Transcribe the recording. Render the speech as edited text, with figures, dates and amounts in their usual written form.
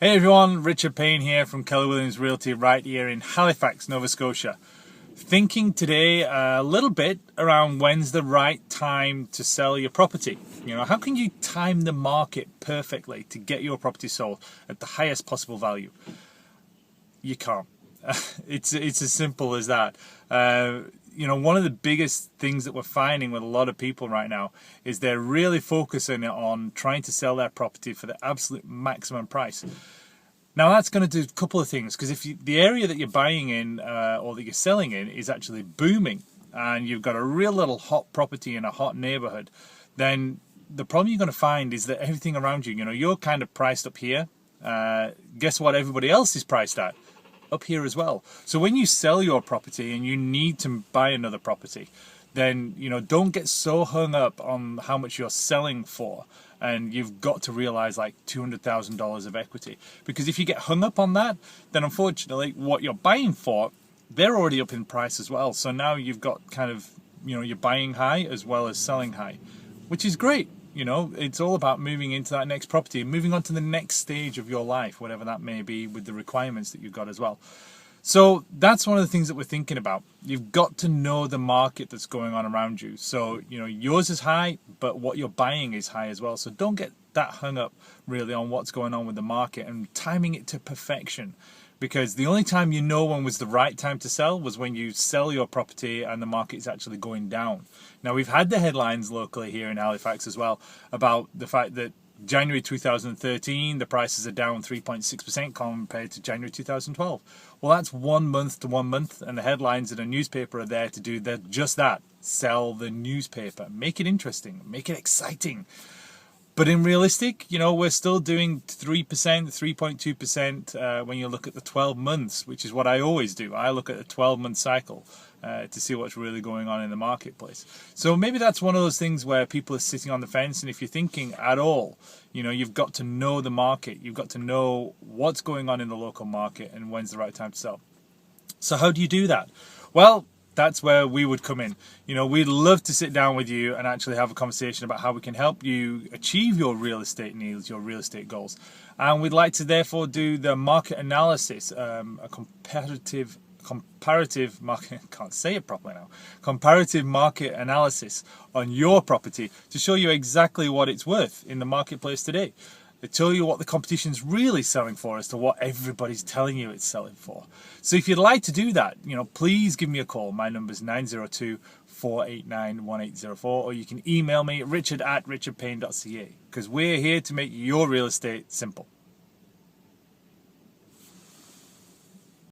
Hey everyone, Richard Payne here from Keller Williams Realty right here in Halifax, Nova Scotia. Thinking today a little bit around when's the right time to sell your property. You know, how can you time the market perfectly to get your property sold at the highest possible value? You can't. It's as simple as that. You know, one of the biggest things that we're finding with a lot of people right now is they're really focusing on trying to sell their property for the absolute maximum price. Now that's going to do a couple of things, because if the area that you're buying in or that you're selling in is actually booming and you've got a real little hot property in a hot neighborhood, then the problem you're going to find is that everything around you, you know, you're kind of priced up here. Guess what everybody else is priced at? Up here as well. So when you sell your property and you need to buy another property, then, you know, don't get so hung up on how much you're selling for, and you've got to realize like $200,000 of equity, because if you get hung up on that, then unfortunately what you're buying for, they're already up in price as well. So now you've got kind of, you know, you're buying high as well as selling high, which is great. You know, it's all about moving into that next property and moving on to the next stage of your life, whatever that may be, with the requirements that you've got as well. So that's one of the things that we're thinking about. You've got to know the market that's going on around you. So, you know, yours is high, but what you're buying is high as well. So don't get that hung up really on what's going on with the market and timing it to perfection. Because the only time you know when was the right time to sell was when you sell your property and the market's actually going down. Now, we've had the headlines locally here in Halifax as well about the fact that January 2013, the prices are down 3.6% compared to January 2012. Well, that's 1 month to 1 month, and the headlines in a newspaper are there to do just that. Sell the newspaper. Make it interesting. Make it exciting. But in realistic, you know, we're still doing 3%, 3.2% when you look at the 12 months, which is what I always do. I look at a 12-month cycle to see what's really going on in the marketplace. So maybe that's one of those things where people are sitting on the fence, and if you're thinking at all, you know, you've got to know the market. You've got to know what's going on in the local market and when's the right time to sell. So how do you do that? Well, that's where we would come in. You know, we'd love to sit down with you and actually have a conversation about how we can help you achieve your real estate needs, your real estate goals. And we'd like to therefore do the market analysis, a comparative market, I can't say it properly now, comparative market analysis on your property to show you exactly what it's worth in the marketplace today. They tell you what the competition's really selling for as to what everybody's telling you it's selling for. So if you'd like to do that, you know, please give me a call. My number's 902-489-1804, or you can email me richard@richardpayne.ca, because we're here to make your real estate simple.